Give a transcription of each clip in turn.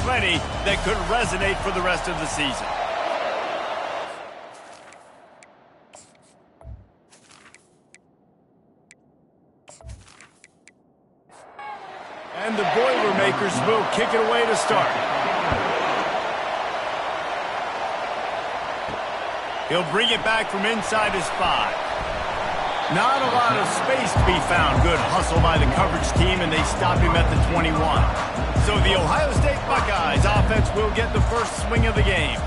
plenty that could resonate for the rest of the season. And the Boilermakers will kick it away to start. He'll bring it back from inside his 5. Not a lot of space to be found. Good hustle by the coverage team, and they stop him at the 21. So the Ohio State Buckeyes offense will get the first swing of the game.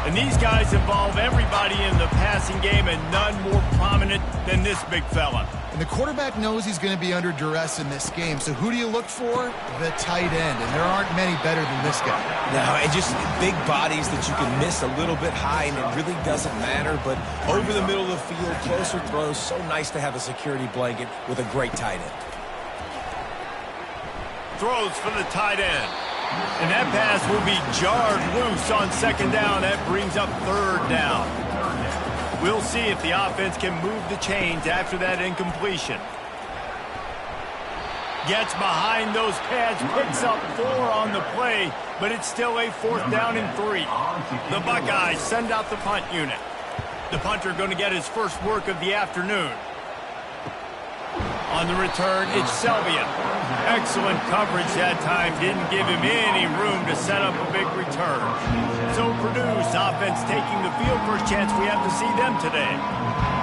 And these guys involve everybody in the passing game, and none more prominent than this big fella. And the quarterback knows he's going to be under duress in this game. So who do you look for? The tight end. And there aren't many better than this guy. No, and just big bodies that you can miss a little bit high, and it really doesn't matter. But over the middle of the field, closer throws, so nice to have a security blanket with a great tight end. Throws for the tight end. And that pass will be jarred loose on second down. That brings up third down. We'll see if the offense can move the chains after that incompletion. Gets behind those pads, picks up 4 on the play, but it's still a 4th down and 3. The Buckeyes send out the punt unit. The punter going to get his first work of the afternoon. On the return, it's Selvia. Excellent coverage that time. Didn't give him any room to set up a big return. So Purdue's offense taking the field. First chance we have to see them today.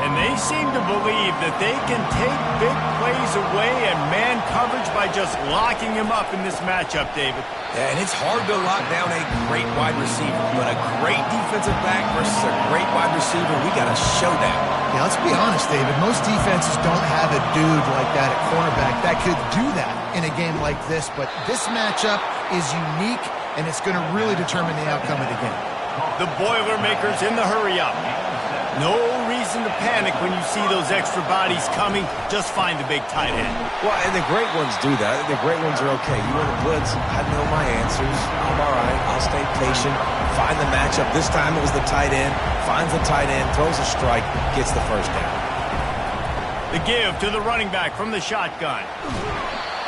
And they seem to believe that they can take big plays away and man coverage by just locking him up in this matchup, David. Yeah, and it's hard to lock down a great wide receiver, but a great defensive back versus a great wide receiver, we got a showdown. Yeah, let's be honest, David. Most defenses don't have a dude like that at cornerback that could do that in a game like this, but this matchup is unique, and it's going to really determine the outcome of the game. The Boilermakers in the hurry-up. No reason to panic when you see those extra bodies coming. Just find the big tight end. Well, and the great ones do that. The great ones are okay. You want to blitz, I know my answers. I'm all right. I'll stay patient. Find the matchup. This time it was the tight end. Finds the tight end, throws a strike, gets the first down. The give to the running back from the shotgun.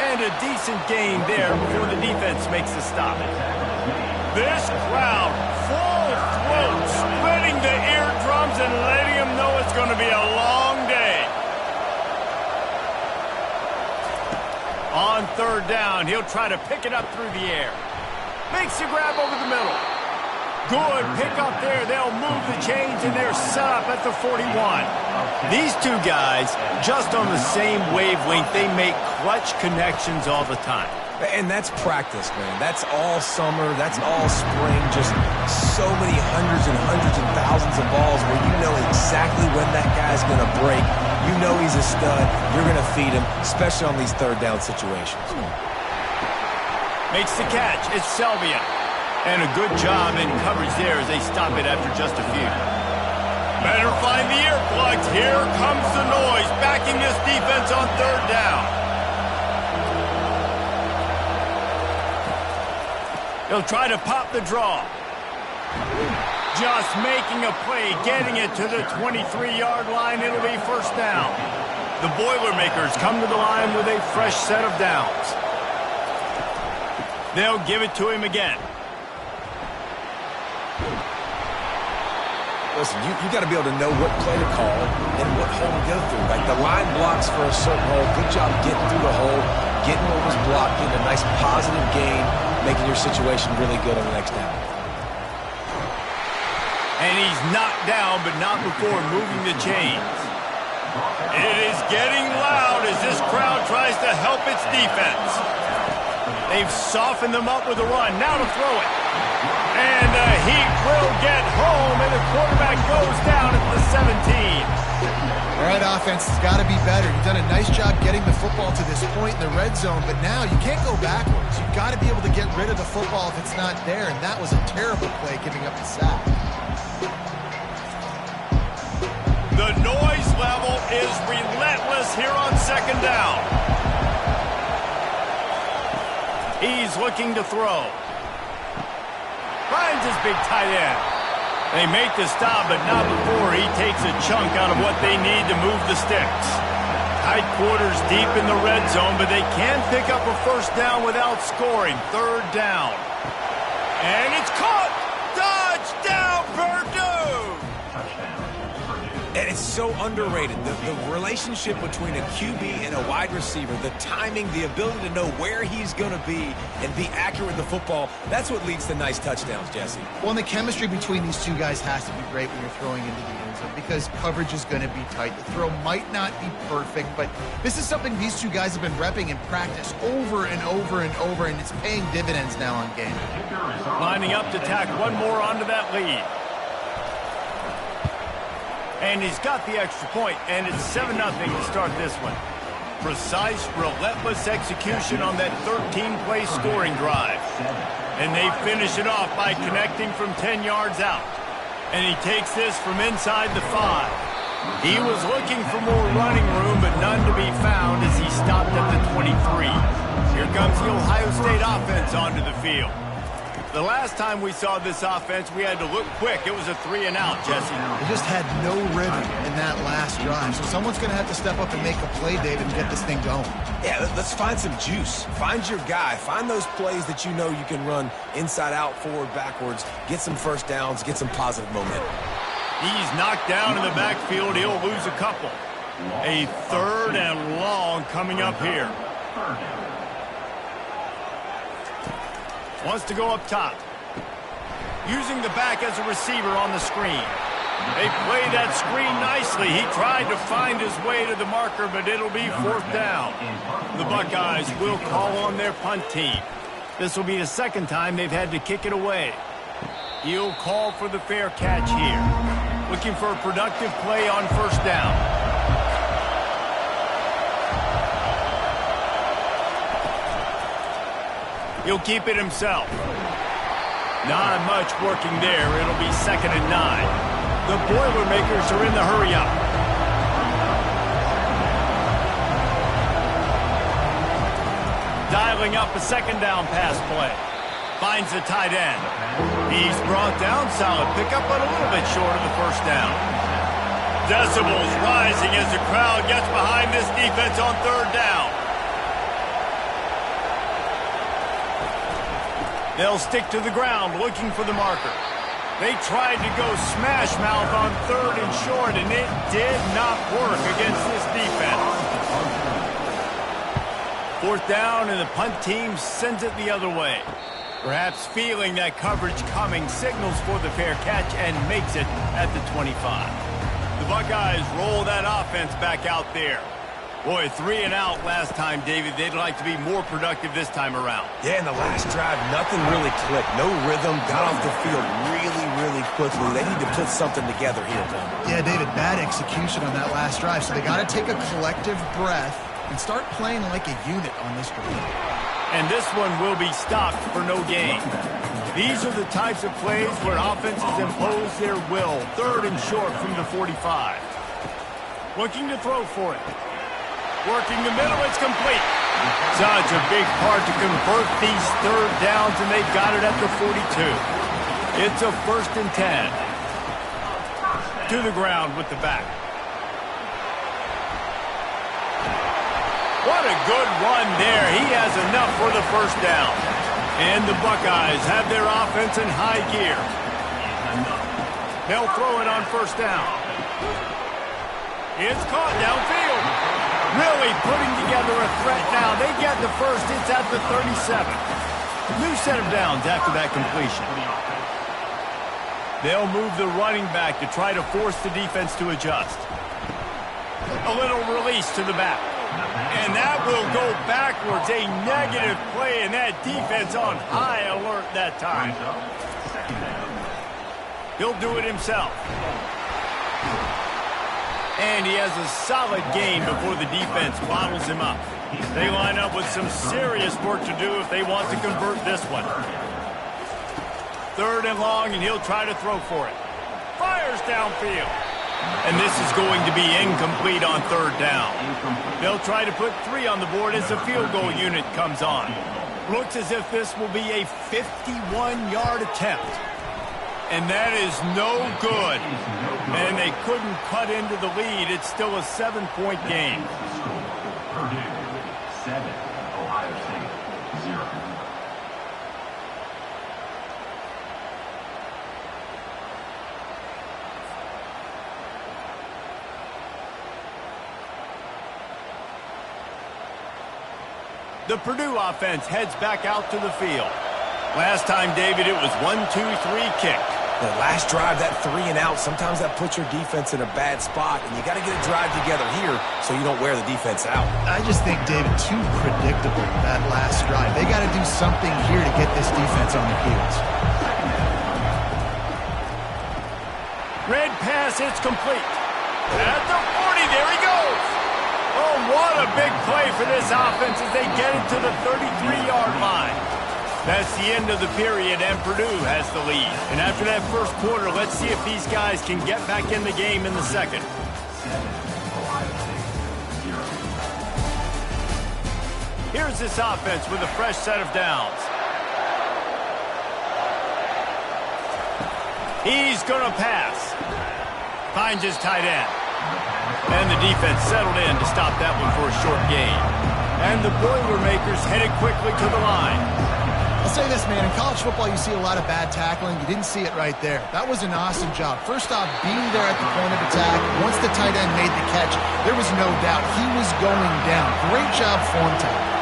And a decent gain there before the defense makes the stop. This crowd, full throat, splitting the eardrums and letting them know it's going to be a long day. On third down, he'll try to pick it up through the air. Makes the grab over the middle. Good pick up there. They'll move the chains, and they're set up at the 41. These two guys, just on the same wavelength, they make clutch connections all the time. And that's practice, man. That's all summer. That's all spring. Just so many hundreds and thousands of balls where you know exactly when that guy's going to break. You know he's a stud. You're going to feed him, especially on these third down situations. Makes the catch. It's Selvia. And a good job in coverage there as they stop it after just a few. Better find the earplugs. Here comes the noise, backing this defense on third down. He'll try to pop the draw. Just making a play, getting it to the 23-yard line. It'll be first down. The Boilermakers come to the line with a fresh set of downs. They'll give it to him again. Listen, you got to be able to know what play to call and what hole to go through. Like the line blocks for a certain hole. Good job getting through the hole, getting what was blocked, getting a nice positive gain, making your situation really good on the next down. And he's knocked down, but not before moving the chains. It is getting loud as this crowd tries to help its defense. They've softened them up with a run. Now to throw it. And the Heat will get home, and the quarterback goes down at the 17. All right, offense has got to be better. You've done a nice job getting the football to this point in the red zone, but now you can't go backwards. You've got to be able to get rid of the football if it's not there, and that was a terrible play giving up the sack. The noise level is relentless here on second down. He's looking to throw. Finds his big tight end. They make the stop, but not before he takes a chunk out of what they need to move the sticks. Tight quarters deep in the red zone, but they can pick up a first down without scoring. Third down. And it's caught! Touchdown, Purdue! And it's so underrated. The relationship between a QB and a wide receiver, the timing, the ability to know where he's going to be and be accurate with the football, that's what leads to nice touchdowns, Jesse. Well, and the chemistry between these two guys has to be great when you're throwing into the end zone because coverage is going to be tight. The throw might not be perfect, but this is something these two guys have been repping in practice over and over and over, and it's paying dividends now on game. Lining up to tack one more onto that lead. And he's got the extra point, and it's 7-0 to start this one. Precise, relentless execution on that 13-play scoring drive. And they finish it off by connecting from 10 yards out. And he takes this from inside the 5. He was looking for more running room, but none to be found as he stopped at the 23. Here comes the Ohio State offense onto the field. The last time we saw this offense, we had to look quick. It was a 3-and-out, Jesse. They just had no rhythm in that last drive. So someone's going to have to step up and make a play, David, and get this thing going. Yeah, let's find some juice. Find your guy. Find those plays that you know you can run inside out, forward, backwards. Get some first downs. Get some positive momentum. He's knocked down in the backfield. He'll lose a couple. A 3rd and long coming up here. Wants to go up top. Using the back as a receiver on the screen. They play that screen nicely. He tried to find his way to the marker, but it'll be 4th down. The Buckeyes will call on their punt team. This will be the 2nd time they've had to kick it away. He'll call for the fair catch here. Looking for a productive play on 1st down. He'll keep it himself. Not much working there. It'll be 2nd and 9. The Boilermakers are in the hurry-up. Dialing up a 2nd down pass play. Finds the tight end. He's brought down. Solid pickup, but a little bit short of the 1st down. Decibels rising as the crowd gets behind this defense on 3rd down. They'll stick to the ground looking for the marker. They tried to go smash mouth on 3rd and short, and it did not work against this defense. 4th down, and the punt team sends it the other way. Perhaps feeling that coverage coming, signals for the fair catch and makes it at the 25. The Buckeyes roll that offense back out there. Boy, 3-and-out last time, David. They'd like to be more productive this time around. Yeah, in the last drive, nothing really clicked. No rhythm, got off the field really quickly. They need to put something together here, Tom. Yeah, David, bad execution on that last drive. So they got to take a collective breath and start playing like a unit on this drive. And this one will be stopped for no gain. These are the types of plays where offenses impose their will. 3rd and short from the 45. Looking to throw for it. Working the middle, it's complete. Such a big part to convert these 3rd downs, and they've got it at the 42. It's a 1st and 10. To the ground with the back. What a good run there. He has enough for the 1st down. And the Buckeyes have their offense in high gear. They'll throw it on 1st down. It's caught downfield. Really putting together a threat now. They get the 1st. It's at the 37. New set of downs after that completion. They'll move the running back to try to force the defense to adjust. A little release to the back. And that will go backwards. A negative play, and that defense on high alert that time. He'll do it himself. And he has a solid gain before the defense bottles him up. They line up with some serious work to do if they want to convert this one. 3rd and long, and he'll try to throw for it. Fires downfield. And this is going to be incomplete on 3rd down. They'll try to put 3 on the board as the field goal unit comes on. Looks as if this will be a 51-yard attempt. And that is no good. And they couldn't cut into the lead. It's still a 7-point game. Purdue 7, Ohio State 0. The Purdue offense heads back out to the field. Last time, David, it was 1-2-3 kick. The last drive, that 3 and out, sometimes that puts your defense in a bad spot, and you got to get a drive together here so you don't wear the defense out. I just think, David, too predictable, that last drive. They got to do something here to get this defense on their heels. Red pass, it's complete. At the 40, there he goes. Oh, what a big play for this offense as they get it to the 33-yard line. That's the end of the period, and Purdue has the lead. And after that first quarter, let's see if these guys can get back in the game in the second. Here's this offense with a fresh set of downs. He's going to pass. Finds his tight end. And the defense settled in to stop that one for a short gain. And the Boilermakers headed quickly to the line. I'll say this, man. In college football, you see a lot of bad tackling. You didn't see it right there. That was an awesome job. First off, being there at the point of attack. Once the tight end made the catch, there was no doubt he was going down. Great job form tackle.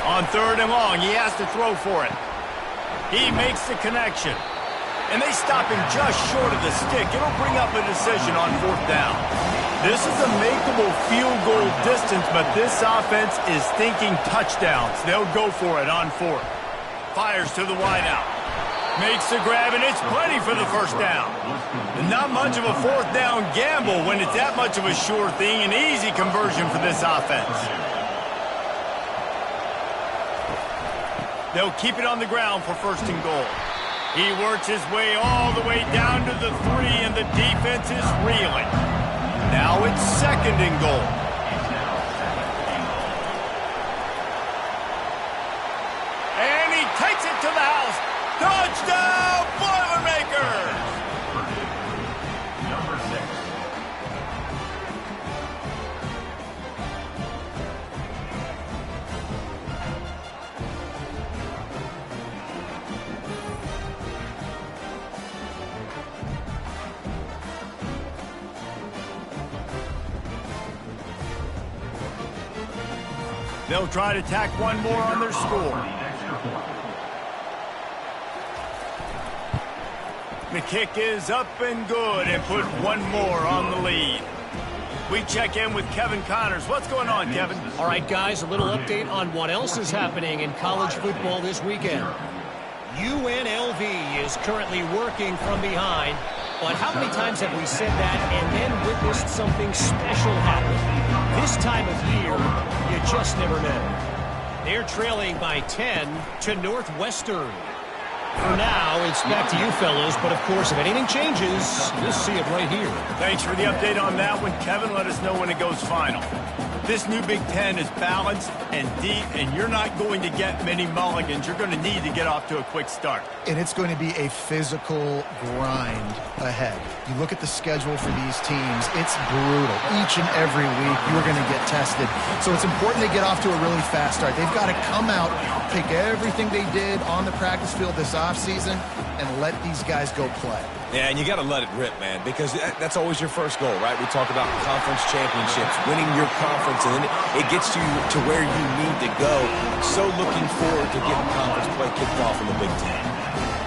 On 3rd and long, he has to throw for it. He makes the connection. And they stop him just short of the stick. It'll bring up a decision on 4th down. This is a makeable field goal distance, but this offense is thinking touchdowns. They'll go for it on 4th. Fires to the wideout. Makes the grab, and it's plenty for the first down. And not much of a 4th down gamble when it's that much of a sure thing. An easy conversion for this offense. They'll keep it on the ground for 1st and goal. He works his way all the way down to the 3, and the defense is reeling. Now it's 2nd and goal. And he takes it to the house. Touchdown, Boilermakers! Number 6. They'll try to tack one more on their score. The kick is up and good and put one more on the lead. We check in with Kevin Connors. What's going on, Kevin? All right, guys, a little update on what else is happening in college football this weekend. UNLV is currently working from behind, but how many times have we said that and then witnessed something special happen? This time of year, you just never know. They're trailing by 10 to Northwestern. For now, it's back to you fellows, but of course, if anything changes, you'll see it right here. Thanks for the update on that one, Kevin. Let us know when it goes final. This new Big Ten is balanced and deep, and you're not going to get many mulligans. You're going to need to get off to a quick start. And it's going to be a physical grind ahead. You look at the schedule for these teams, it's brutal. Each and every week, you're going to get tested. So it's important they get off to a really fast start. They've got to come out, take everything they did on the practice field this offseason, and let these guys go play. Yeah, and you got to let it rip, man, because that's always your first goal, right? We talk about conference championships, winning your conference, and then it gets you to where you need to go. So looking forward to getting conference play kicked off in the Big Ten.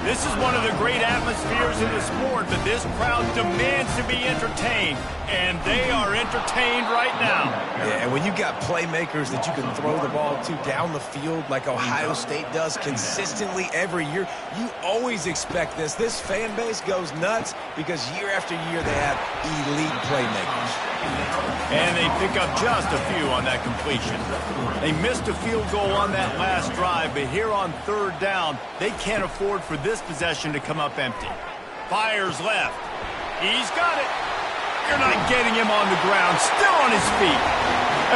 This is one of the great atmospheres in the sport, but this crowd demands to be entertained, and they are entertained right now. Yeah, and when you got playmakers that you can throw the ball to down the field like Ohio State does consistently every year, you always expect this. This fan base goes nuts because year after year they have elite playmakers. And they pick up just a few on that completion. They missed a field goal on that last drive, but here on 3rd down, they can't afford for this possession to come up empty. Fires left. He's got it. You're not getting him on the ground. Still on his feet.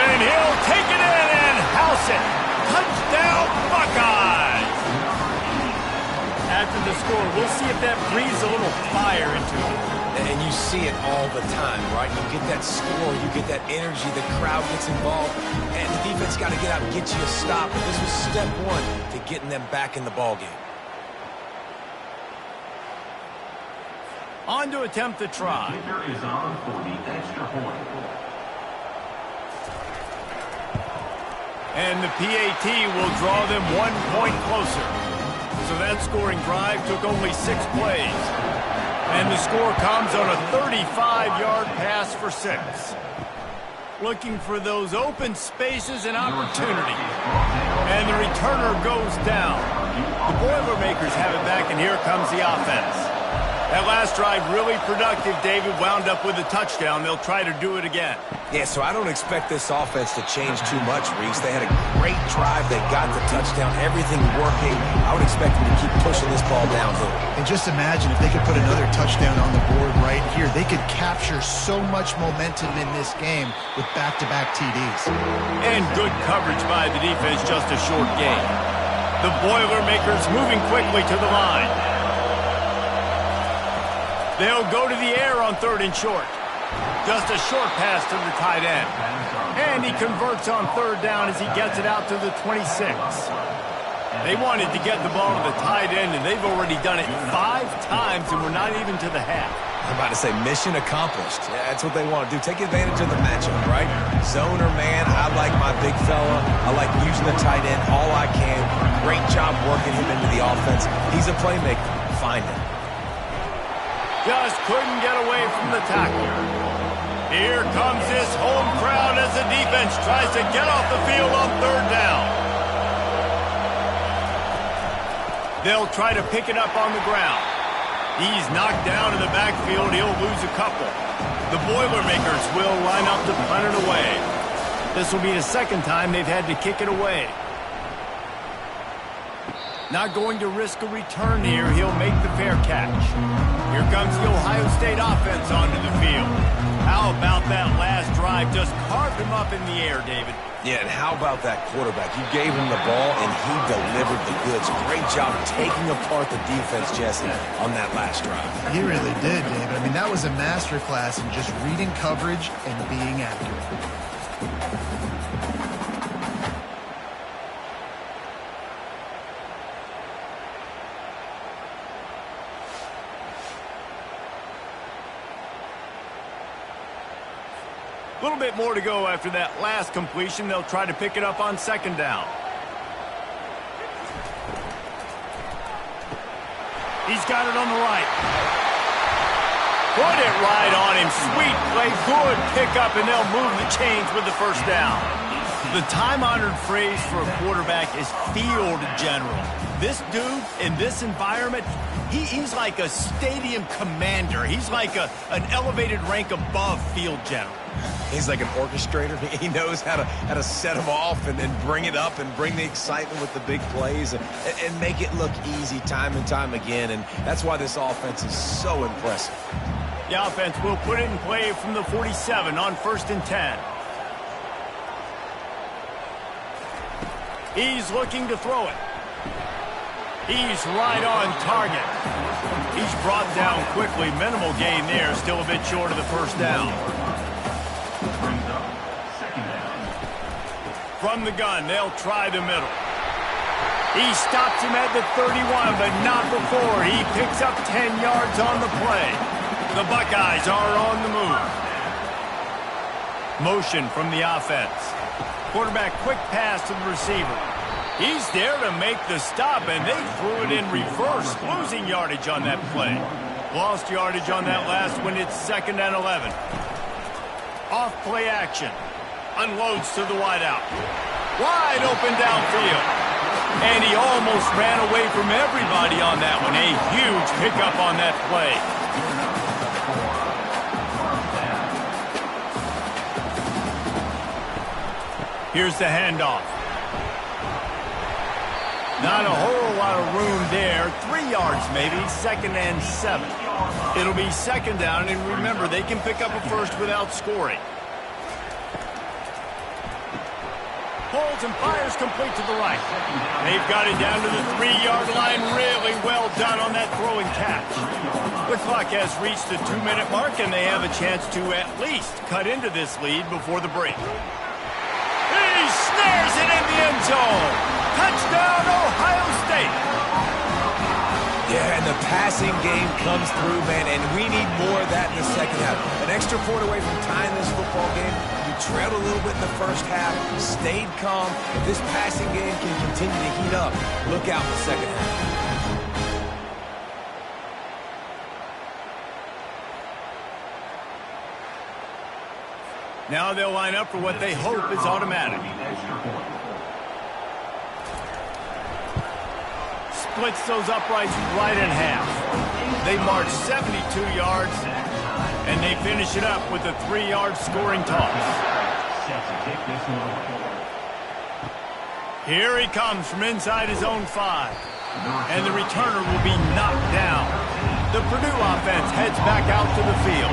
And he'll take it in and house it. Touchdown, Buckeyes! After the score, we'll see if that breathes a little fire into it. And you see it all the time, right? You get that score, you get that energy, the crowd gets involved, and the defense got to get out and get you a stop. But this was step one to getting them back in the ballgame. On to attempt the try. Kicker is on for the extra point. And the PAT will draw them 1 point closer. So that scoring drive took only 6 plays. And the score comes on a 35-yard pass for 6. Looking for those open spaces and opportunity. And the returner goes down. The Boilermakers have it back, and here comes the offense. That last drive really productive. David wound up with a touchdown. They'll try to do it again. Yeah, so I don't expect this offense to change too much, Reese. They had a great drive. They got the touchdown. Everything working. I would expect them to keep pushing this ball downhill. And just imagine if they could put another touchdown on the board right here. They could capture so much momentum in this game with back-to-back TDs. And good coverage by the defense, just a short gain. The Boilermakers moving quickly to the line. They'll go to the air on 3rd and short. Just a short pass to the tight end. And he converts on 3rd down as he gets it out to the 26. They wanted to get the ball to the tight end, and they've already done it 5 times, and we're not even to the half. I'm about to say mission accomplished. Yeah, that's what they want to do. Take advantage of the matchup, right? Zone or man, I like my big fella. I like using the tight end all I can. Great job working him into the offense. He's a playmaker. Find him. Just couldn't get away from the tackle. Here comes this home crowd as the defense tries to get off the field on 3rd down. They'll try to pick it up on the ground. He's knocked down in the backfield. He'll lose a couple. The Boilermakers will line up to punt it away. This will be the 2nd time they've had to kick it away. Not going to risk a return here. He'll make the fair catch. Here comes the Ohio State offense onto the field. How about that last drive? Just carved him up in the air, David. Yeah, and how about that quarterback? You gave him the ball, and he delivered the goods. Great job taking apart the defense, Jesse, on that last drive. He really did, David. I mean, that was a masterclass in just reading coverage and being accurate. A little bit more to go after that last completion. They'll try to pick it up on 2nd down. He's got it on the right. Put it right on him. Sweet play. Good pickup, and they'll move the chains with the 1st down. The time-honored phrase for a quarterback is field general. This dude, in this environment, he's like a stadium commander. He's like an elevated rank above field general. He's like an orchestrator. He knows how to set them off and then bring it up and bring the excitement with the big plays and make it look easy time and time again. And that's why this offense is so impressive. The offense will put it in play from the 47 on 1st and 10. He's looking to throw it. He's right on target. He's brought down quickly. Minimal gain there. Still a bit short of the 1st down. From the gun, they'll try the middle. He stops him at the 31, but not before. He picks up 10 yards on the play. The Buckeyes are on the move. Motion from the offense. Quarterback quick pass to the receiver. He's there to make the stop, and they threw it in reverse, losing yardage on that play. Lost yardage on that last one. It's 2nd and 11. Off play action. Unloads to the wideout. Wide open downfield. And he almost ran away from everybody on that one. A huge pickup on that play. Here's the handoff. Not a whole lot of room there. 3 yards maybe. 2nd and 7. It'll be 2nd down, and remember, they can pick up a 1st without scoring. Holds and fires complete to the right. They've got it down to the 3-yard line. Really well done on that throw and catch. The clock has reached the 2-minute mark, and they have a chance to at least cut into this lead before the break. He snares it in the end zone. Touchdown, Ohio State. Yeah, and the passing game comes through, man, and we need more of that in the 2nd half. An extra point away from tying this football game. You trailed a little bit in the first half, stayed calm. If this passing game can continue to heat up, look out in the second half. Now they'll line up for what they hope is automatic. Splits those uprights right in half. They march 72 yards, and they finish it up with a 3-yard scoring toss. Here he comes from inside his own 5, and the returner will be knocked down. The Purdue offense heads back out to the field.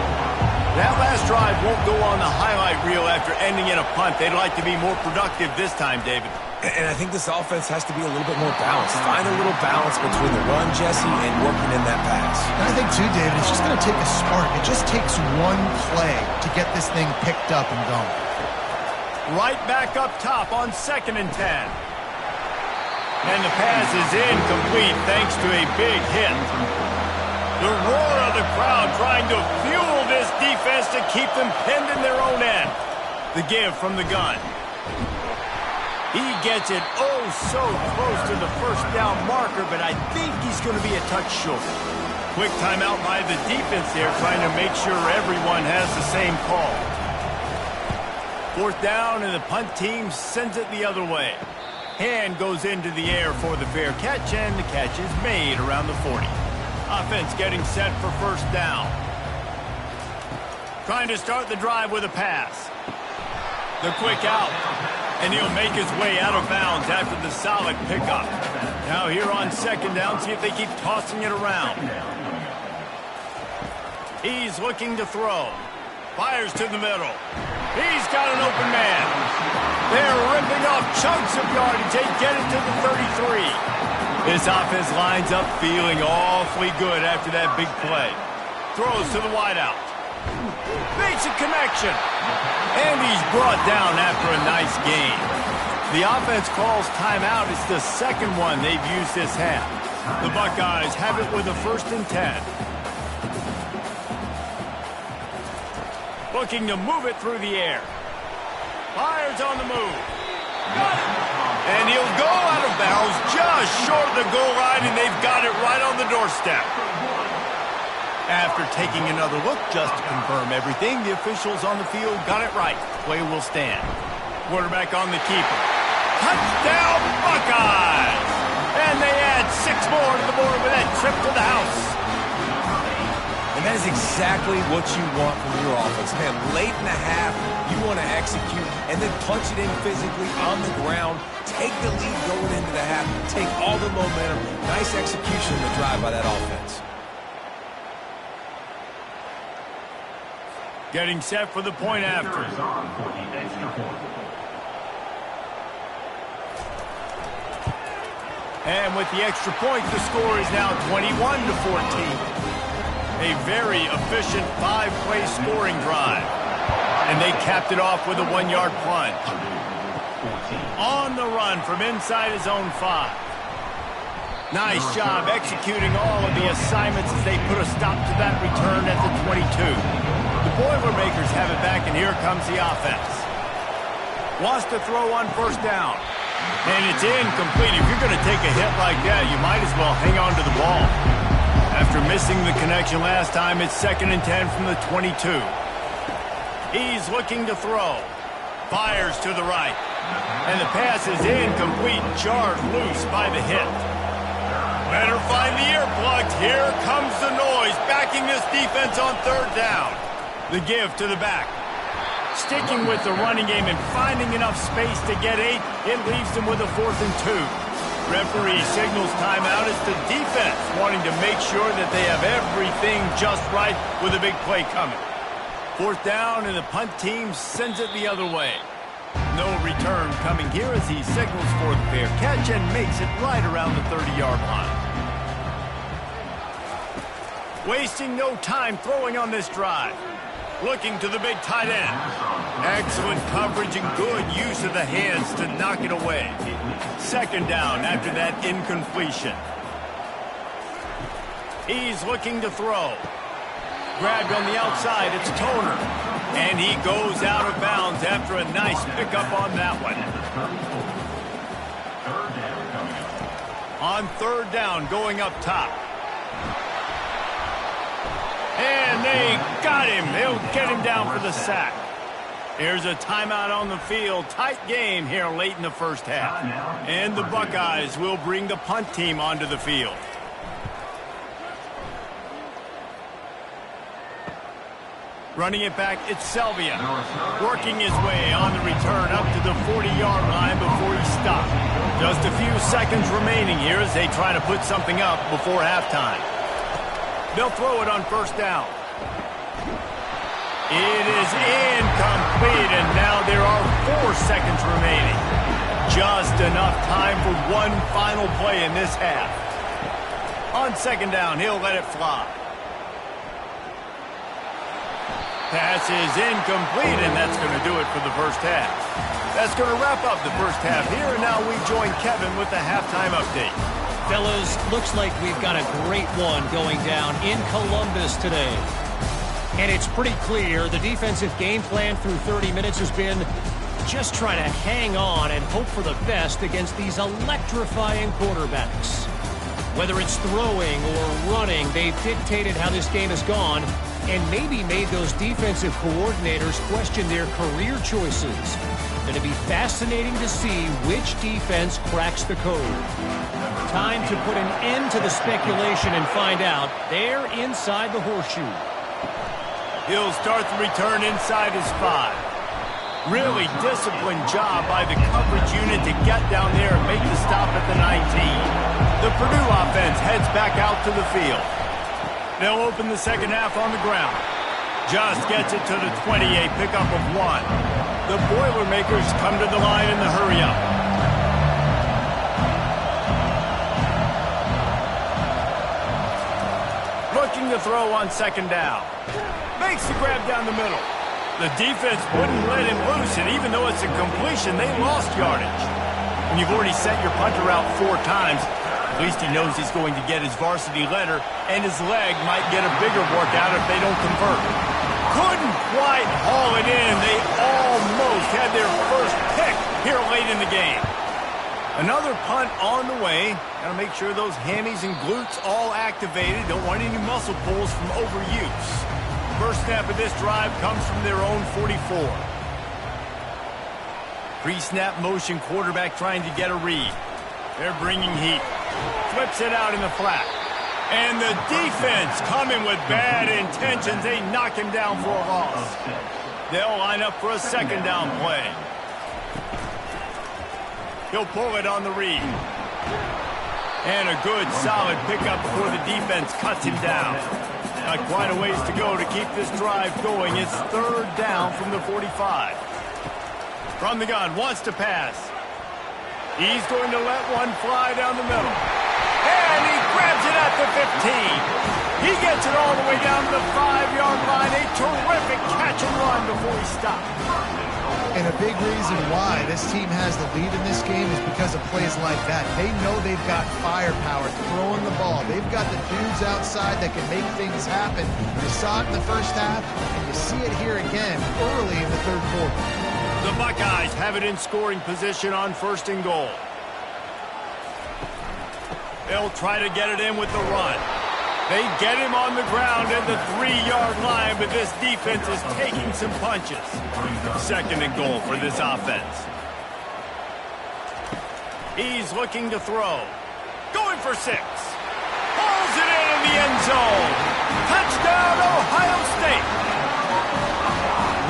That last drive won't go on the highlight reel after ending in a punt. They'd like to be more productive this time, David. And I think this offense has to be a little bit more balanced. Find a little balance between the run, Jesse, and working in that pass. And I think, too, David, it's just going to take a spark. It just takes one play to get this thing picked up and going. Right back up top on 2nd and 10. And the pass is incomplete thanks to a big hit. The roar of the crowd trying to fuel this defense to keep them pinned in their own end. The give from the gun. He gets it oh so close to the first down marker, but I think he's going to be a touch short. Quick timeout by the defense there, trying to make sure everyone has the same call. 4th down, and the punt team sends it the other way. Hand goes into the air for the fair catch, and the catch is made around the 40. Offense getting set for 1st down. Trying to start the drive with a pass. The quick out. And he'll make his way out of bounds after the solid pickup. Now here on 2nd down, see if they keep tossing it around. He's looking to throw. Fires to the middle. He's got an open man. They're ripping off chunks of yardage. They get it to the 33. This offense lines up feeling awfully good after that big play. Throws to the wideout. Makes a connection. And he's brought down after a nice gain. The offense calls timeout. It's the 2nd one they've used this half. The Buckeyes have it with a 1st and 10. Looking to move it through the air. Fires on the move. Got it. And he'll go out of bounds just short of the goal line, and they've got it right on the doorstep. After taking another look just to confirm everything, the officials on the field got it right. Play will stand. Quarterback on the keeper. Touchdown, Buckeyes! And they add 6 more to the board with that trip to the house. And that is exactly what you want from your offense. Man, late in the half, you want to execute and then punch it in physically on the ground. Take the lead going into the half. Take all the momentum. Nice execution in the drive by that offense. Getting set for the point after. And with the extra point, the score is now 21-14. A very efficient 5-play scoring drive. And they capped it off with a 1-yard plunge. On the run from inside his own 5. Nice job executing all of the assignments as they put a stop to that return at the 22. The Boilermakers have it back, and here comes the offense. Wants to throw on 1st down. And it's incomplete. If you're going to take a hit like that, you might as well hang on to the ball. After missing the connection last time, it's 2nd and 10 from the 22. He's looking to throw. Fires to the right. And the pass is incomplete, jarred loose by the hit. Better find the earplugs. Here comes the noise, backing this defense on 3rd down. The give to the back. Sticking with the running game and finding enough space to get 8, it leaves them with a 4th and 2. Referee signals timeout. It's the defense wanting to make sure that they have everything just right with a big play coming. 4th down, and the punt team sends it the other way. No return coming here as he signals for the fair catch and makes it right around the 30-yard line. Wasting no time throwing on this drive. Looking to the big tight end. Excellent coverage and good use of the hands to knock it away. 2nd down after that incompletion. He's looking to throw. Grabbed on the outside, it's Toner. And he goes out of bounds after a nice pickup on that one. On third down, going up top. And they got him. They'll get him down for the sack. Here's a timeout on the field. Tight game here late in the first half. And the Buckeyes will bring the punt team onto the field. Running it back, it's Selvia. Working his way on the return up to the 40-yard line before he stopped. Just a few seconds remaining here as they try to put something up before halftime. They'll throw it on first down. It is incomplete, and now there are 4 seconds remaining. Just enough time for one final play in this half. On second down, he'll let it fly. Pass is incomplete, and that's going to do it for the first half. That's going to wrap up the first half here, and now we join Kevin with the halftime update. Fellas, looks like we've got a great one going down in Columbus today. And it's pretty clear the defensive game plan through 30 minutes has been just try to hang on and hope for the best against these electrifying quarterbacks. Whether it's throwing or running, they've dictated how this game has gone and maybe made those defensive coordinators question their career choices. Going to be fascinating to see which defense cracks the code. Time to put an end to the speculation and find out. They're inside the horseshoe. He'll start the return inside his 5. Really disciplined job by the coverage unit to get down there and make the stop at the 19. The Purdue offense heads back out to the field. They'll open the second half on the ground. Just gets it to the 28, pickup of 1. The Boilermakers come to the line in the hurry-up. Looking to throw on second down. Makes the grab down the middle. The defense wouldn't let him loose, and even though it's a completion, they lost yardage. When you've already sent your punter out 4 times, at least he knows he's going to get his varsity letter, and his leg might get a bigger workout if they don't convert. Couldn't quite haul it in. They almost had their first pick here late in the game. Another punt on the way. Got to make sure those hammies and glutes all activated. Don't want any muscle pulls from overuse. First snap of this drive comes from their own 44. Pre-snap motion, quarterback trying to get a read. They're bringing heat. Flips it out in the flat. And the defense coming with bad intentions. They knock him down for a loss. They'll line up for a second down play. He'll pull it on the read. And a good, solid pickup before the defense cuts him down. Got quite a ways to go to keep this drive going. It's third down from the 45. From the gun, wants to pass. He's going to let one fly down the middle. And he grabs it at the 15. He gets it all the way down to the 5-yard line. A terrific catch and run before he stops. And a big reason why this team has the lead in this game is because of plays like that. They know they've got firepower throwing the ball. They've got the dudes outside that can make things happen. You saw it in the first half, and you see it here again early in the third quarter. The Buckeyes have it in scoring position on first and goal. They'll try to get it in with the run. They get him on the ground at the 3-yard line, but this defense is taking some punches. Second and goal for this offense. He's looking to throw. Going for 6. Pulls it in the end zone. Touchdown, Ohio State.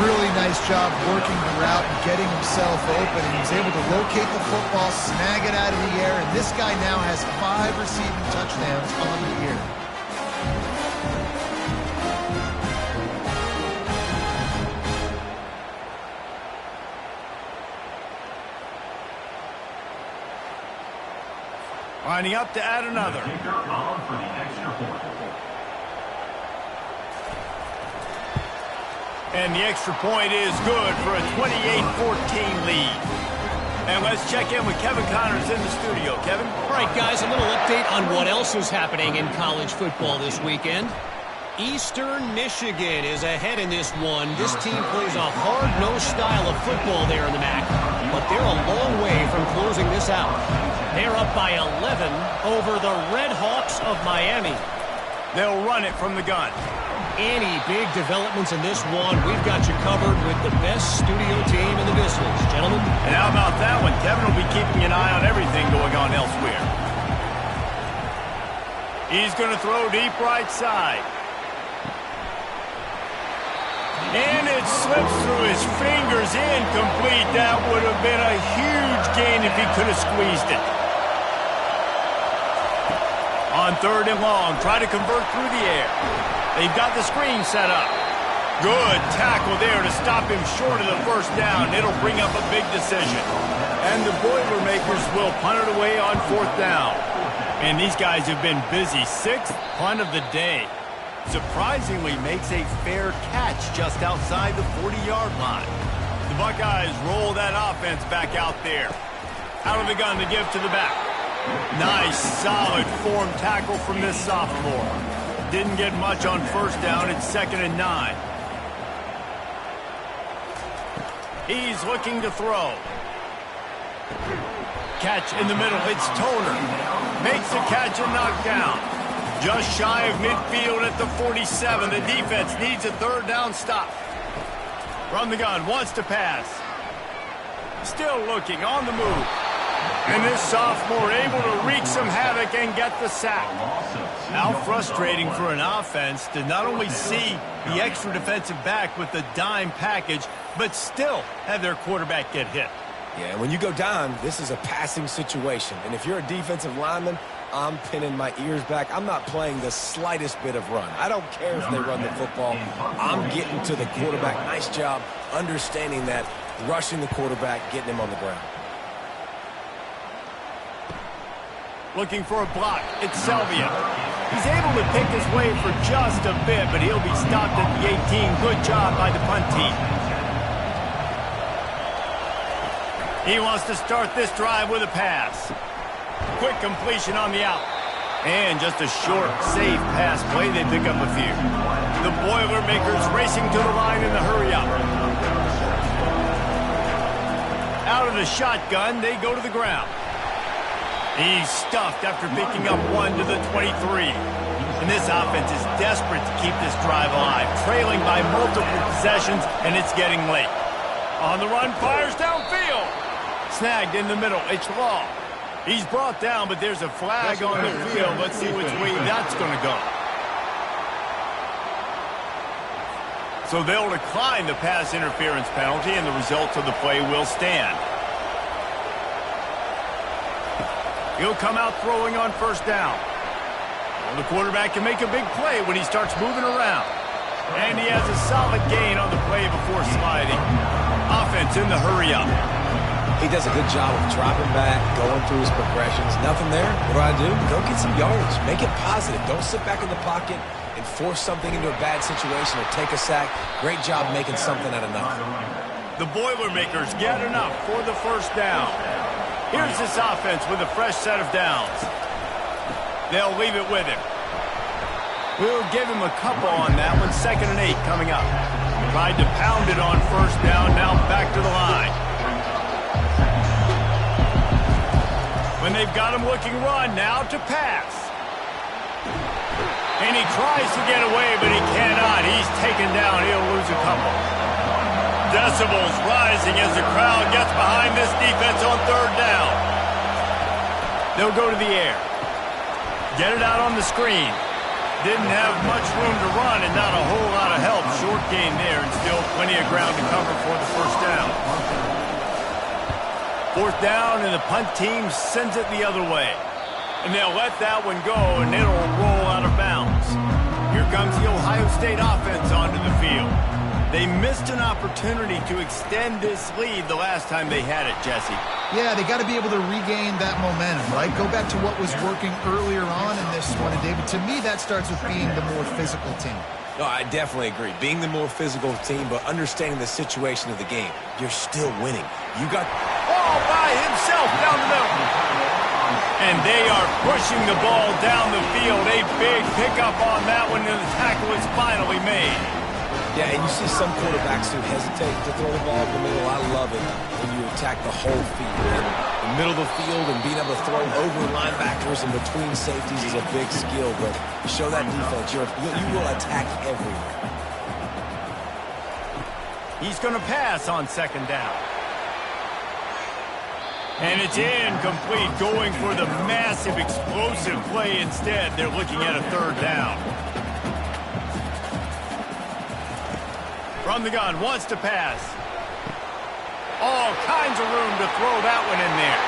Really nice job working the route and getting himself open. And he was able to locate the football, snag it out of the air, and this guy now has 5 receiving touchdowns on the year. Lining up to add another. And the extra point is good for a 28-14 lead. And let's check in with Kevin Connors in the studio. Kevin? All right, guys, a little update on what else is happening in college football this weekend. Eastern Michigan is ahead in this one. This team plays a hard-nosed style of football there in the MAC, but they're a long way from closing this out. They're up by 11 over the Red Hawks of Miami. They'll run it from the gun. Any big developments in this one, we've got you covered with the best studio team in the business, gentlemen. And how about that one? Kevin will be keeping an eye on everything going on elsewhere. He's going to throw deep right side. And it slips through his fingers, incomplete. That would have been a huge gain if he could have squeezed it. On 3rd and long, try to convert through the air. They've got the screen set up. Good tackle there to stop him short of the first down. It'll bring up a big decision. And the Boilermakers will punt it away on 4th down. And these guys have been busy. 6th punt of the day. Surprisingly makes a fair catch just outside the 40-yard line. The Buckeyes roll that offense back out there. Out of the gun to give to the back. Nice, solid form tackle from this sophomore. Didn't get much on 1st down. It's 2nd and 9. He's looking to throw. Catch in the middle. It's Toner. Makes the catch and knocked down. Just shy of midfield at the 47. The defense needs a 3rd down stop. Run the gun. Wants to pass. Still looking on the move. And this sophomore able to wreak some havoc and get the sack. How frustrating for an offense to not only see the extra defensive back with the dime package, but still have their quarterback get hit. Yeah, when you go down, this is a passing situation. And if you're a defensive lineman, I'm pinning my ears back. I'm not playing the slightest bit of run. I don't care if they run the football. I'm getting to the quarterback. Nice job understanding that, rushing the quarterback, getting him on the ground. Looking for a block. It's Selvia. He's able to pick his way for just a bit, but he'll be stopped at the 18. Good job by the punt team. He wants to start this drive with a pass. Quick completion on the out. And just a short, safe pass play. They pick up a few. The Boilermakers racing to the line in the hurry-up. Out of the shotgun, they go to the ground. He's stuffed after picking up 1 to the 23. And this offense is desperate to keep this drive alive, trailing by multiple possessions, and it's getting late. On the run, fires downfield. Snagged in the middle. It's Law. He's brought down, but there's a flag on the field. Let's see which way that's going to go. So they'll decline the pass interference penalty, and the results of the play will stand. He'll come out throwing on 1st down. Well, the quarterback can make a big play when he starts moving around. And he has a solid gain on the play before sliding. Offense in the hurry-up. He does a good job of dropping back, going through his progressions. Nothing there. What do? Go get some yards. Make it positive. Don't sit back in the pocket and force something into a bad situation or take a sack. Great job making something out of nothing. The Boilermakers get enough for the 1st down. Here's this offense with a fresh set of downs. They'll leave it with him. We'll give him a couple on that one. 2nd and 8 coming up. Tried to pound it on 1st down. Now back to the line. When they've got him looking run, now to pass. And he tries to get away, but he cannot. He's taken down. He'll lose a couple. Decibels rising as the crowd gets behind this defense on 3rd down. They'll go to the air. Get it out on the screen. Didn't have much room to run and not a whole lot of help. Short gain there and still plenty of ground to cover for the 1st down. 4th down and the punt team sends it the other way. And they'll let that one go and it'll roll out of bounds. Here comes the Ohio State offense onto the field. They missed an opportunity to extend this lead the last time they had it, Jesse. Yeah, they got to be able to regain that momentum, right? Go back to what was working earlier on in this one. And, David, to me, that starts with being the more physical team. No, I definitely agree. Being the more physical team, but understanding the situation of the game. You're still winning. You got... Oh, by himself down the middle. And they are pushing the ball down the field. A big pickup on that one, and the tackle is finally made. Yeah, and you see some quarterbacks who hesitate to throw the ball in the middle. I love it when you attack the whole field. The middle of the field and being able to throw over linebackers and between safeties is a big skill. But show that defense. You will attack everywhere. He's going to pass on second down. And it's incomplete, going for the massive, explosive play instead. They're looking at a third down. From the gun, wants to pass. All kinds of room to throw that one in there.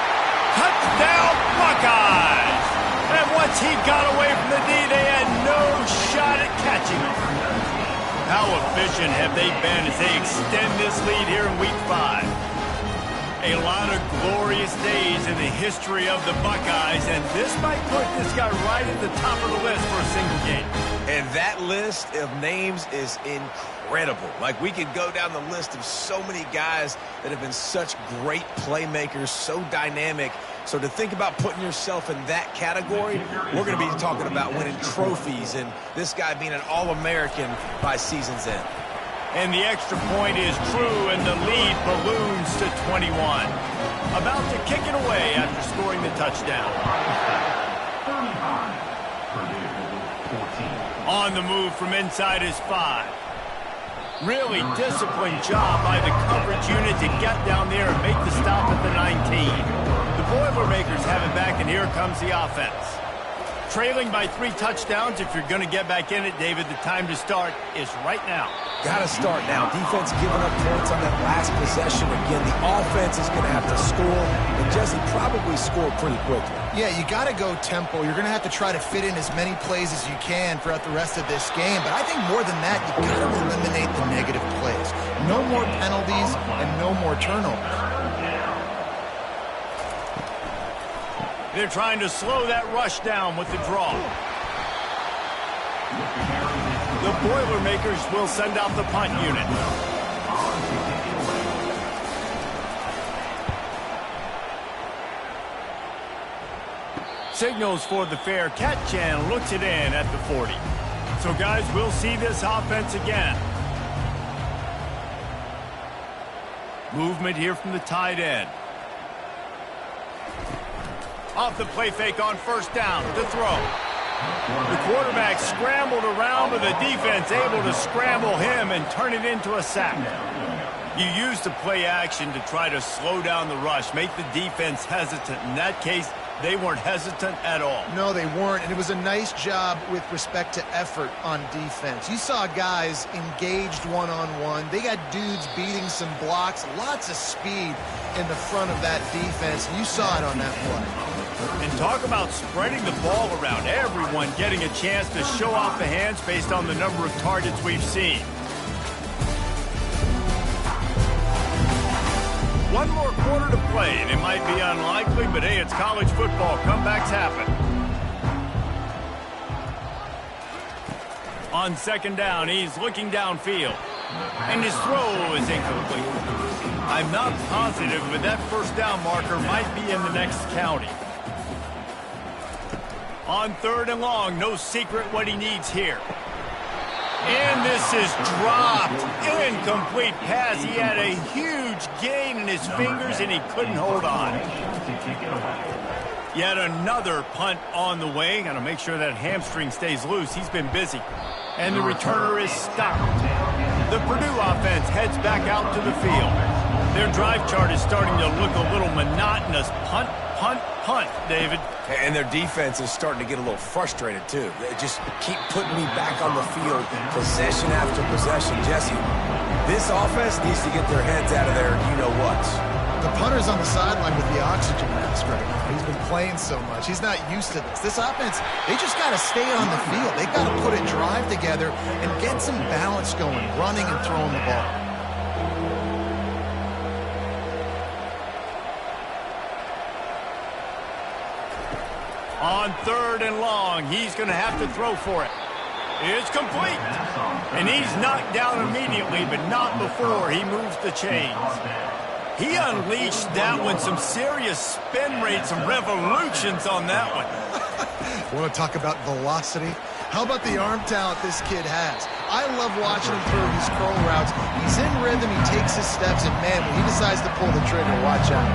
Touchdown, Buckeyes! And once he got away from the D, they had no shot at catching him. How efficient have they been as they extend this lead here in Week 5? A lot of glorious days in the history of the Buckeyes, and this might put this guy right at the top of the list for a single game. And that list of names is incredible. Like, we could go down the list of so many guys that have been such great playmakers, so dynamic. So to think about putting yourself in that category, we're going to be talking about winning trophies and this guy being an All-American by season's end. And the extra point is true, and the lead balloons to 21. About to kick it away after scoring the touchdown. On the move from inside his 5. Really disciplined job by the coverage unit to get down there and make the stop at the 19. The Boilermakers have it back, and here comes the offense. Trailing by 3 touchdowns. If you're going to get back in it, David, the time to start is right now. Got to start now. Defense giving up points on that last possession. Again, the offense is going to have to score, and Jesse probably score pretty quickly. Yeah, you got to go tempo. You're going to have to try to fit in as many plays as you can throughout the rest of this game. But I think more than that, you got to eliminate the negative plays. No more penalties and no more turnovers. They're trying to slow that rush down with the draw. The Boilermakers will send out the punt unit. Signals for the fair catch and looks it in at the 40. So, guys, we'll see this offense again. Movement here from the tight end. Off the play fake on first down to throw. The quarterback scrambled around, but the defense able to scramble him and turn it into a sack. You use the play action to try to slow down the rush, make the defense hesitant. In that case, they weren't hesitant at all. No, they weren't, and it was a nice job with respect to effort on defense. You saw guys engaged one-on-one. They got dudes beating some blocks, lots of speed in the front of that defense. You saw it on that play. And talk about spreading the ball around. Everyone getting a chance to show off the hands based on the number of targets we've seen. One more quarter to play, and it might be unlikely, but hey, it's college football. Comebacks happen. On second down, he's looking downfield, and his throw is incomplete. I'm not positive, but that first down marker might be in the next county. On third and long, no secret what he needs here. And this is dropped. Incomplete pass. He had a huge gain in his fingers, and he couldn't hold on. Yet another punt on the way. Got to make sure that hamstring stays loose. He's been busy. And the returner is stopped. The Purdue offense heads back out to the field. Their drive chart is starting to look a little monotonous. Punt, punt, punt, David. And their defense is starting to get a little frustrated, too. They just keep putting me back on the field, possession after possession. Jesse, this offense needs to get their heads out of their you-know-whats. The punter's on the sideline with the oxygen mask right now. He's been playing so much. He's not used to this. This offense, they just got to stay on the field. They've got to put a drive together and get some balance going, running and throwing the ball. On third and long, he's going to have to throw for it. It's complete. And he's knocked down immediately, but not before he moves the chains. He unleashed that one. Some serious spin rate, some revolutions on that one. Want to talk about velocity? How about the arm talent this kid has? I love watching him throw these curl routes. He's in rhythm, he takes his steps, and man, when he decides to pull the trigger, watch out.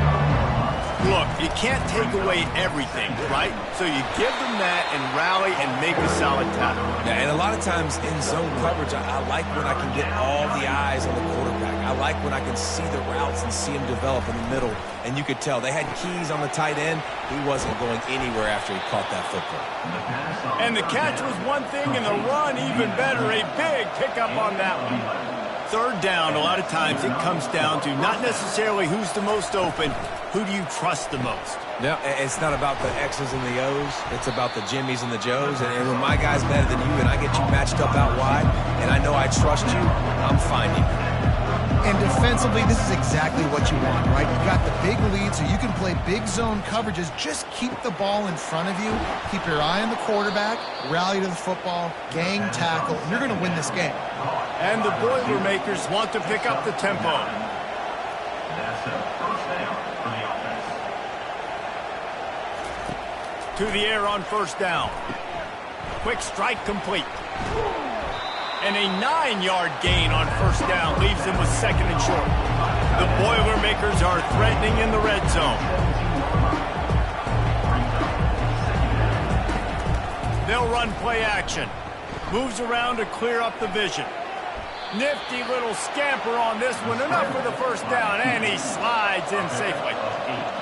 Look, you can't take away everything, right? So you give them that and rally and make a solid tackle. Yeah, and a lot of times in zone coverage, I like when I can get all the eyes on the quarterback. I like when I can see the routes and see him develop in the middle. And you could tell they had keys on the tight end. He wasn't going anywhere after he caught that football. And the catch was one thing, and the run even better. A big pickup on that one. Third down, a lot of times it comes down to not necessarily who's the most open, who do you trust the most? No, it's not about the X's and the O's. It's about the Jimmies and the Joes. And when my guy's better than you and I get you matched up out wide, and I know I trust you, I'm finding you. And defensively, this is exactly what you want, right? You got the big lead, so you can play big zone coverages. Just keep the ball in front of you. Keep your eye on the quarterback, rally to the football, gang tackle, and you're going to win this game. And the Boilermakers want to pick up the tempo. That's a first down for the offense. To the air on first down. Quick strike complete. And a 9-yard gain on first down leaves them with second and short. The Boilermakers are threatening in the red zone. They'll run play action. Moves around to clear up the vision. Nifty little scamper on this one. Enough for the first down, and he slides in safely.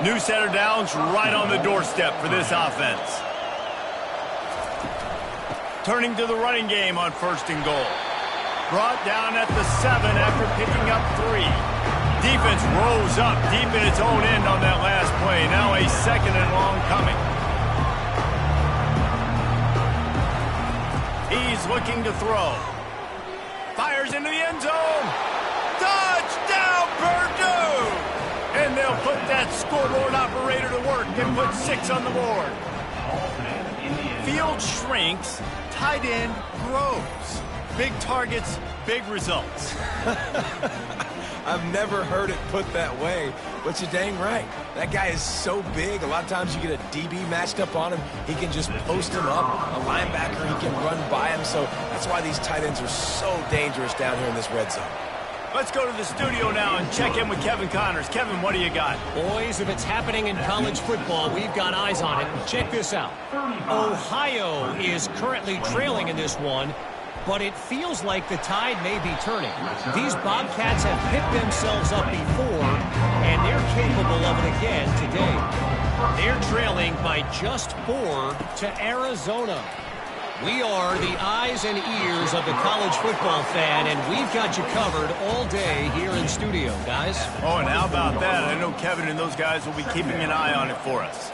New set of downs right on the doorstep for this offense. Turning to the running game on first and goal. Brought down at the 7 after picking up 3. Defense rose up deep in its own end on that last play. Now a second and long coming. He's looking to throw. Fires into the end zone. Touchdown, Purdue! And they'll put that scoreboard operator to work and put 6 on the board. Field shrinks, tight end grows. Big targets, big results. I've never heard it put that way, but you're dang right. That guy is so big, a lot of times you get a DB matched up on him. He can just post him up. A linebacker, he can run by him. So that's why these tight ends are so dangerous down here in this red zone. Let's go to the studio now and check in with Kevin Connors. Kevin, what do you got? Boys, if it's happening in college football, we've got eyes on it. Check this out. Ohio is currently trailing in this one, but it feels like the tide may be turning. These Bobcats have picked themselves up before, and they're capable of it again today. They're trailing by just 4 to Arizona. We are the eyes and ears of the college football fan, and we've got you covered all day here in studio, guys. Oh, and how about that? I know Kevin and those guys will be keeping an eye on it for us.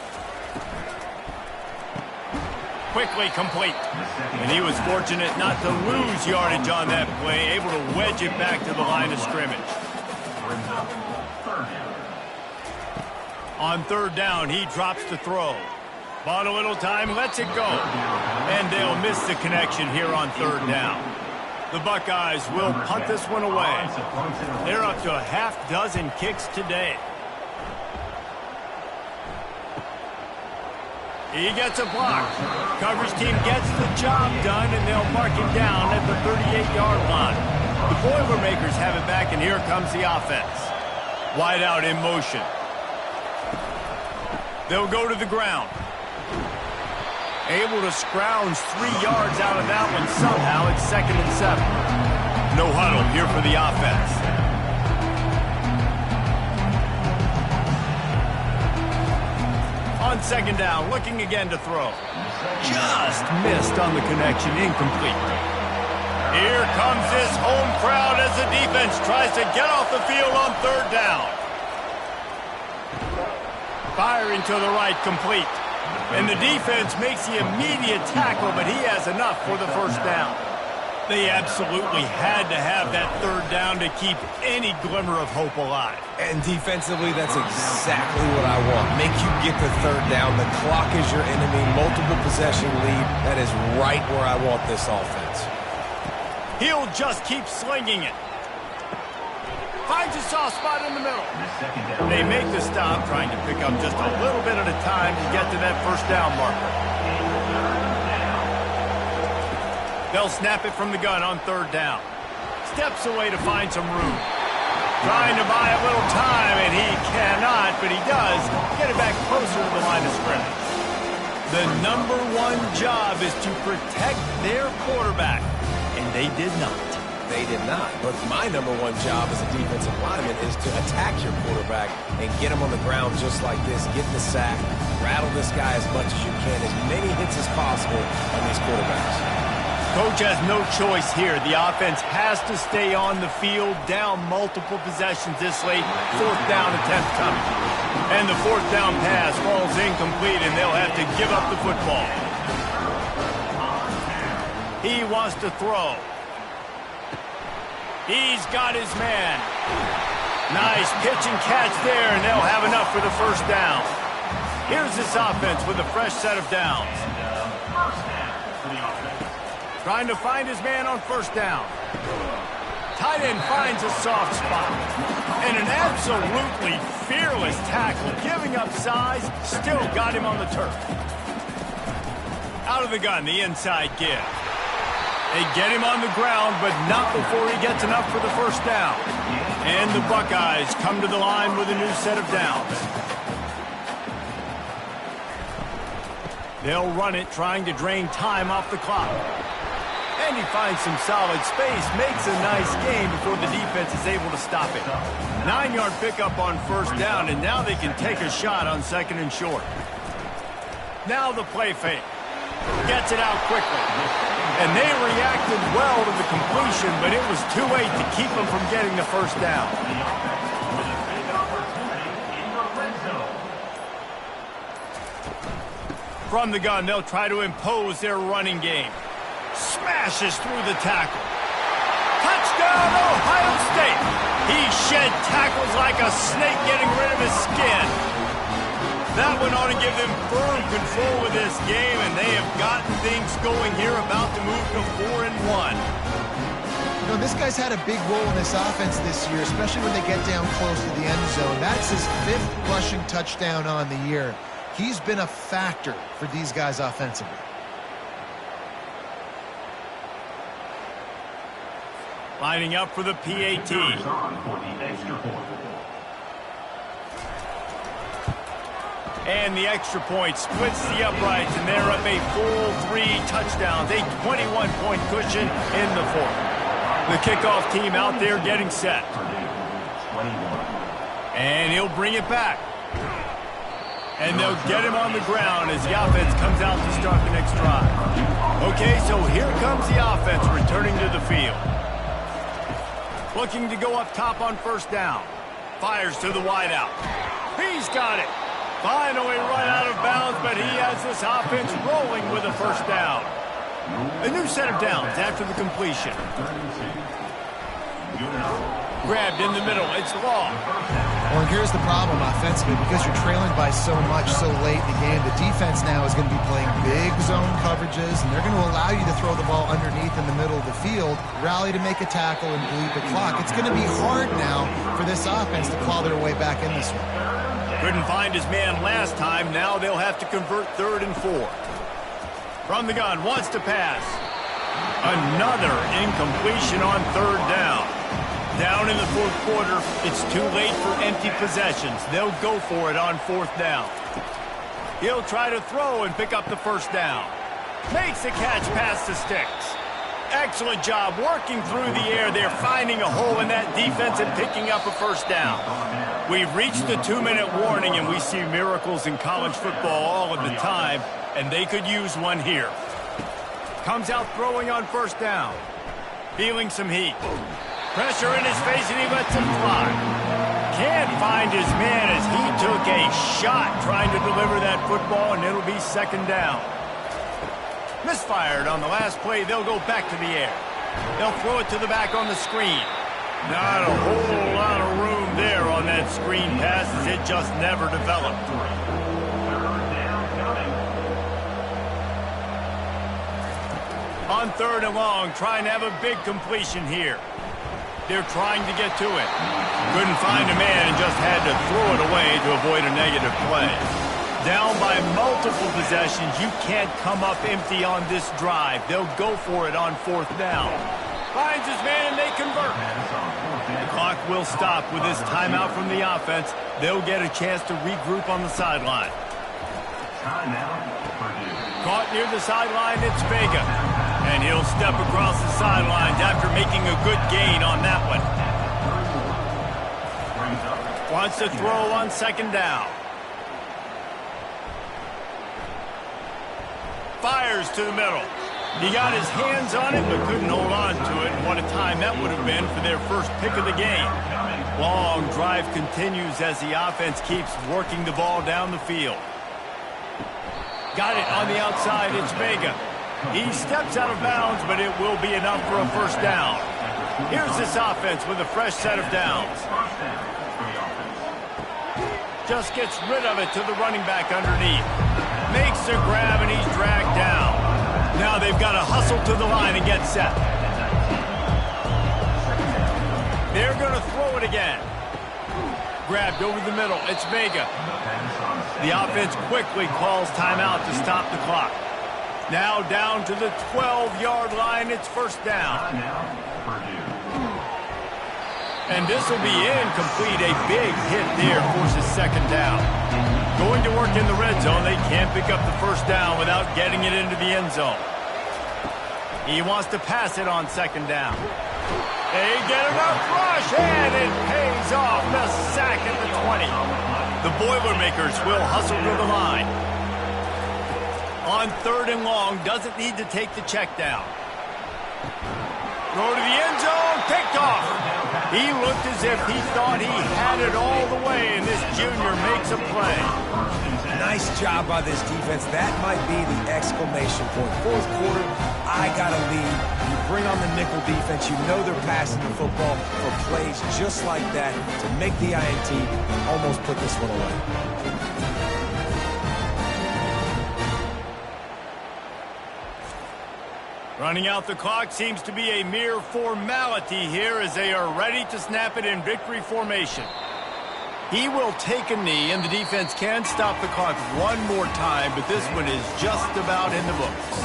Quickly complete. And he was fortunate not to lose yardage on that play, able to wedge it back to the line of scrimmage. On third down, he drops the throw. Bought a little time, lets it go. And they'll miss the connection here on third down. The Buckeyes will punt this one away. They're up to a half-dozen kicks today. He gets a block. Coverage team gets the job done, and they'll mark him down at the 38-yard line. The Boilermakers have it back, and here comes the offense. Wide out in motion. They'll go to the ground. Able to scrounge 3 yards out of that one somehow. It's 2nd and 7. No huddle here for the offense. On second down, looking again to throw. Just missed on the connection, incomplete. Here comes this home crowd as the defense tries to get off the field on third down. Firing to the right, complete. And the defense makes the immediate tackle, but he has enough for the first down. They absolutely had to have that third down to keep any glimmer of hope alive. And defensively, that's exactly what I want. Make you get the third down. The clock is your enemy. Multiple possession lead. That is right where I want this offense. He'll just keep slinging it. Finds a soft spot in the middle. Second down. They make the stop, trying to pick up just a little bit at a time to get to that first down marker. They'll snap it from the gun on third down. Steps away to find some room. Trying to buy a little time, and he cannot, but he does get it back closer to the line of scrimmage. The number one job is to protect their quarterback, and they did not. They did not. But my number one job as a defensive lineman is to attack your quarterback and get him on the ground just like this. Get the sack, rattle this guy as much as you can, as many hits as possible on these quarterbacks. Coach has no choice here. The offense has to stay on the field, down multiple possessions this late. Fourth down attempt coming. And the fourth down pass falls incomplete, and they'll have to give up the football. He wants to throw. He's got his man. Nice pitch and catch there, and they'll have enough for the first down. Here's this offense with a fresh set of downs. Trying to find his man on first down. Tight end finds a soft spot. And an absolutely fearless tackle, giving up size, still got him on the turf. Out of the gun, the inside give. They get him on the ground, but not before he gets enough for the first down. And the Buckeyes come to the line with a new set of downs. They'll run it, trying to drain time off the clock. And he finds some solid space, makes a nice gain before the defense is able to stop it. 9-yard pickup on first down, and now they can take a shot on second and short. Now the play fake. Gets it out quickly. And they reacted well to the completion, but it was too late to keep them from getting the first down. From the gun, they'll try to impose their running game. Smashes through the tackle. Touchdown, Ohio State! He shed tackles like a snake, getting rid of his skin. That went on to give them firm control of this game, and they have gotten things going here, about to move to 4-1. You know, this guy's had a big role in this offense this year, especially when they get down close to the end zone. That's his 5th rushing touchdown on the year. He's been a factor for these guys offensively. Lining up for the PAT. And the extra point splits the uprights, and they're up a full 3 touchdowns, a 21-point cushion in the fourth. The kickoff team out there getting set. And he'll bring it back. And they'll get him on the ground as the offense comes out to start the next drive. Okay, so here comes the offense returning to the field. Looking to go up top on first down. Fires to the wideout. He's got it. Finally run out of bounds, but he has this offense rolling with a first down. A new set of downs after the completion. Grabbed in the middle. It's long. Well, and here's the problem offensively. Because you're trailing by so much so late in the game, the defense now is going to be playing big zone coverages, and they're going to allow you to throw the ball underneath in the middle of the field, rally to make a tackle, and bleed the clock. It's going to be hard now for this offense to claw their way back in this one. Couldn't find his man last time. Now they'll have to convert 3rd and 4. From the gun, wants to pass. Another incompletion on 3rd down. Down in the fourth quarter, it's too late for empty possessions. They'll go for it on 4th down. He'll try to throw and pick up the first down. Makes the catch past the sticks. Excellent job working through the air. They're finding a hole in that defense and picking up a first down. We've reached the 2-minute warning, and we see miracles in college football all of the time, and they could use one here. Comes out throwing on first down. Feeling some heat. Pressure in his face, and he lets him fly. Can't find his man as he took a shot trying to deliver that football, and it'll be 2nd down. Misfired on the last play. They'll go back to the air. They'll throw it to the back on the screen. Not a whole lot of room there on that screen pass, as it just never developed. On 3rd and long, trying to have a big completion here. They're trying to get to it. Couldn't find a man and just had to throw it away to avoid a negative play. Down by multiple possessions, you can't come up empty on this drive. They'll go for it on 4th down. Finds his man and they convert. The clock will stop with this timeout from the offense. They'll get a chance to regroup on the sideline. Caught near the sideline, it's Vega. And he'll step across the sidelines after making a good gain on that one. Wants to throw on 2nd down. Fires to the middle. He got his hands on it, but couldn't hold on to it. What a time that would have been for their first pick of the game. Long drive continues as the offense keeps working the ball down the field. Got it on the outside, it's Vega. He steps out of bounds, but it will be enough for a 1st down. Here's this offense with a fresh set of downs. Just gets rid of it to the running back underneath. Makes a grab and he's dragged down. Now they've got to hustle to the line and get set. They're going to throw it again. Grabbed over the middle. It's Vega. The offense quickly calls timeout to stop the clock. Now down to the 12-yard line. It's 1st down. And this will be incomplete. A big hit there forces 2nd down. Going to work in the red zone. They can't pick up the 1st down without getting it into the end zone. He wants to pass it on 2nd down. They get enough rush, and it pays off. The sack at the 20. The Boilermakers will hustle to the line. On 3rd and long, doesn't need to take the check down. Go to the end zone, picked off. He looked as if he thought he had it all the way, and this junior makes a play. Nice job by this defense. That might be the exclamation point. 4th quarter, I got a lead. You bring on the nickel defense. You know they're passing the football for plays just like that to make the INT almost put this one away. Running out the clock seems to be a mere formality here as they are ready to snap it in victory formation. He will take a knee, and the defense can stop the clock one more time, but this one is just about in the books.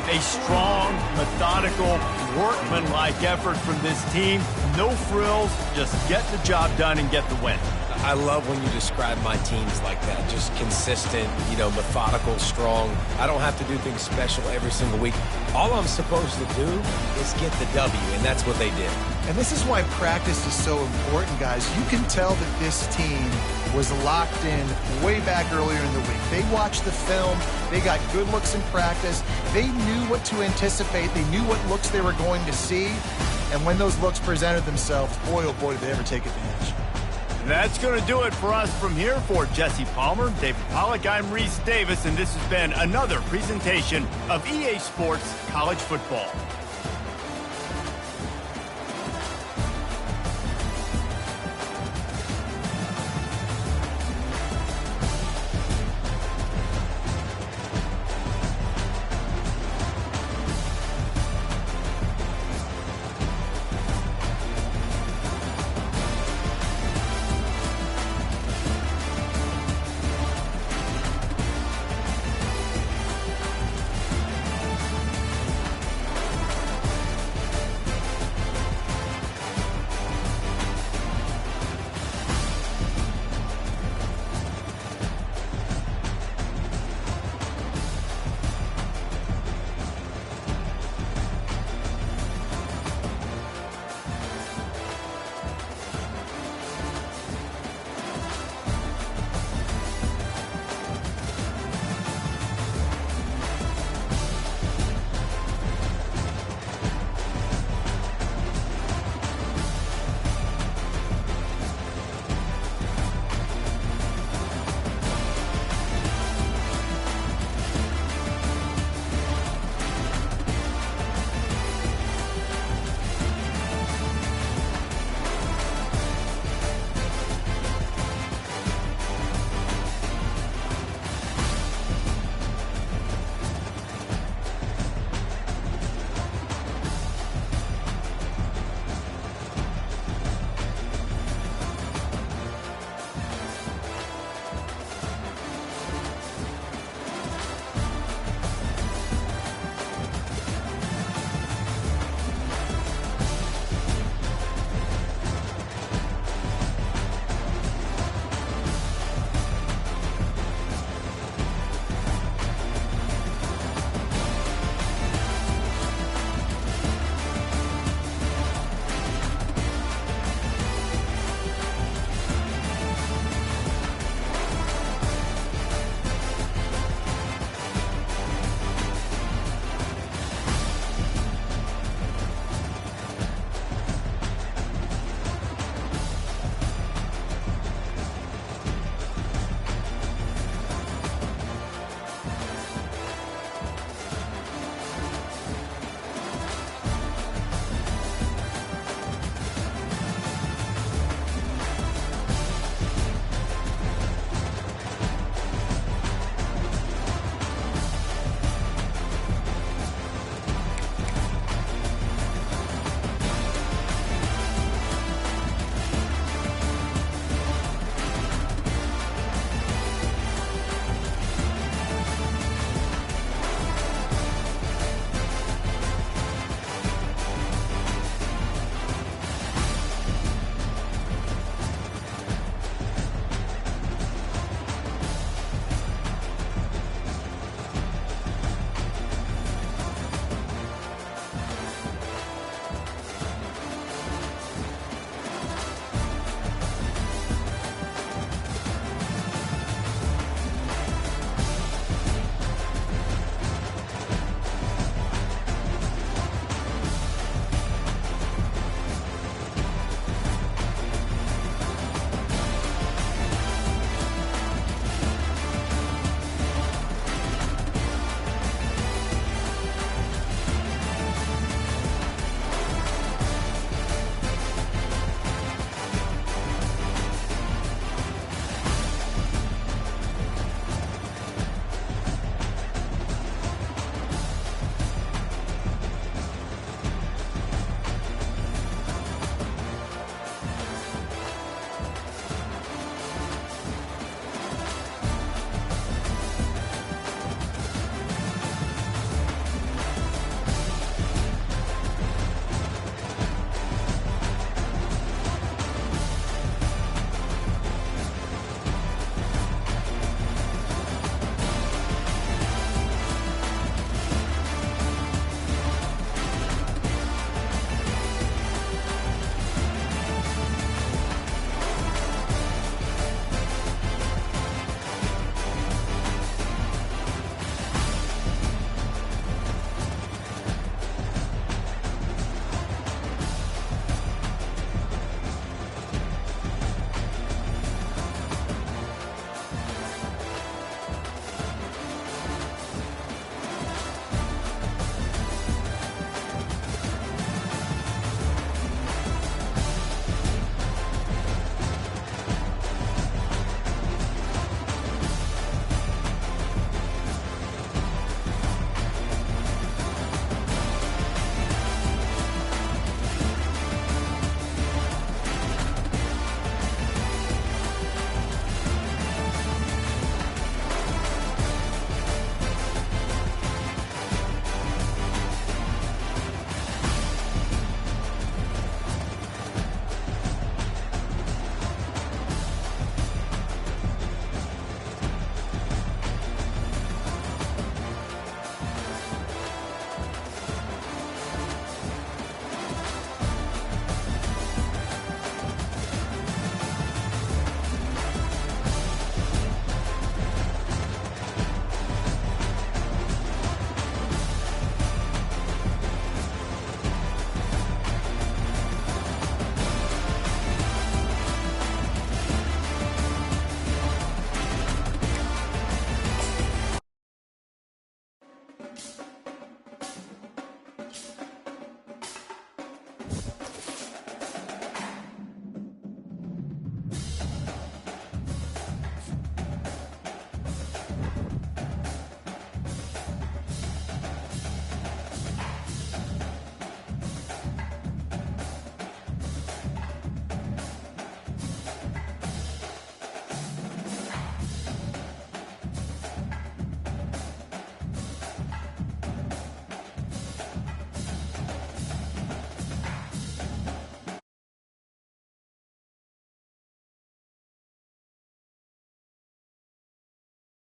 A strong, methodical, workmanlike effort from this team. No frills, just get the job done and get the win. I love when you describe my teams like that. Just consistent, methodical, strong. I don't have to do things special every single week. All I'm supposed to do is get the W, and that's what they did. And this is why practice is so important, guys. You can tell that this team was locked in way back earlier in the week. They watched the film. They got good looks in practice. They knew what to anticipate. They knew what looks they were going to see. And when those looks presented themselves, boy, oh boy, did they ever take advantage. That's going to do it for us from here. For Jesse Palmer, David Pollack, I'm Reese Davis, and this has been another presentation of EA Sports College Football.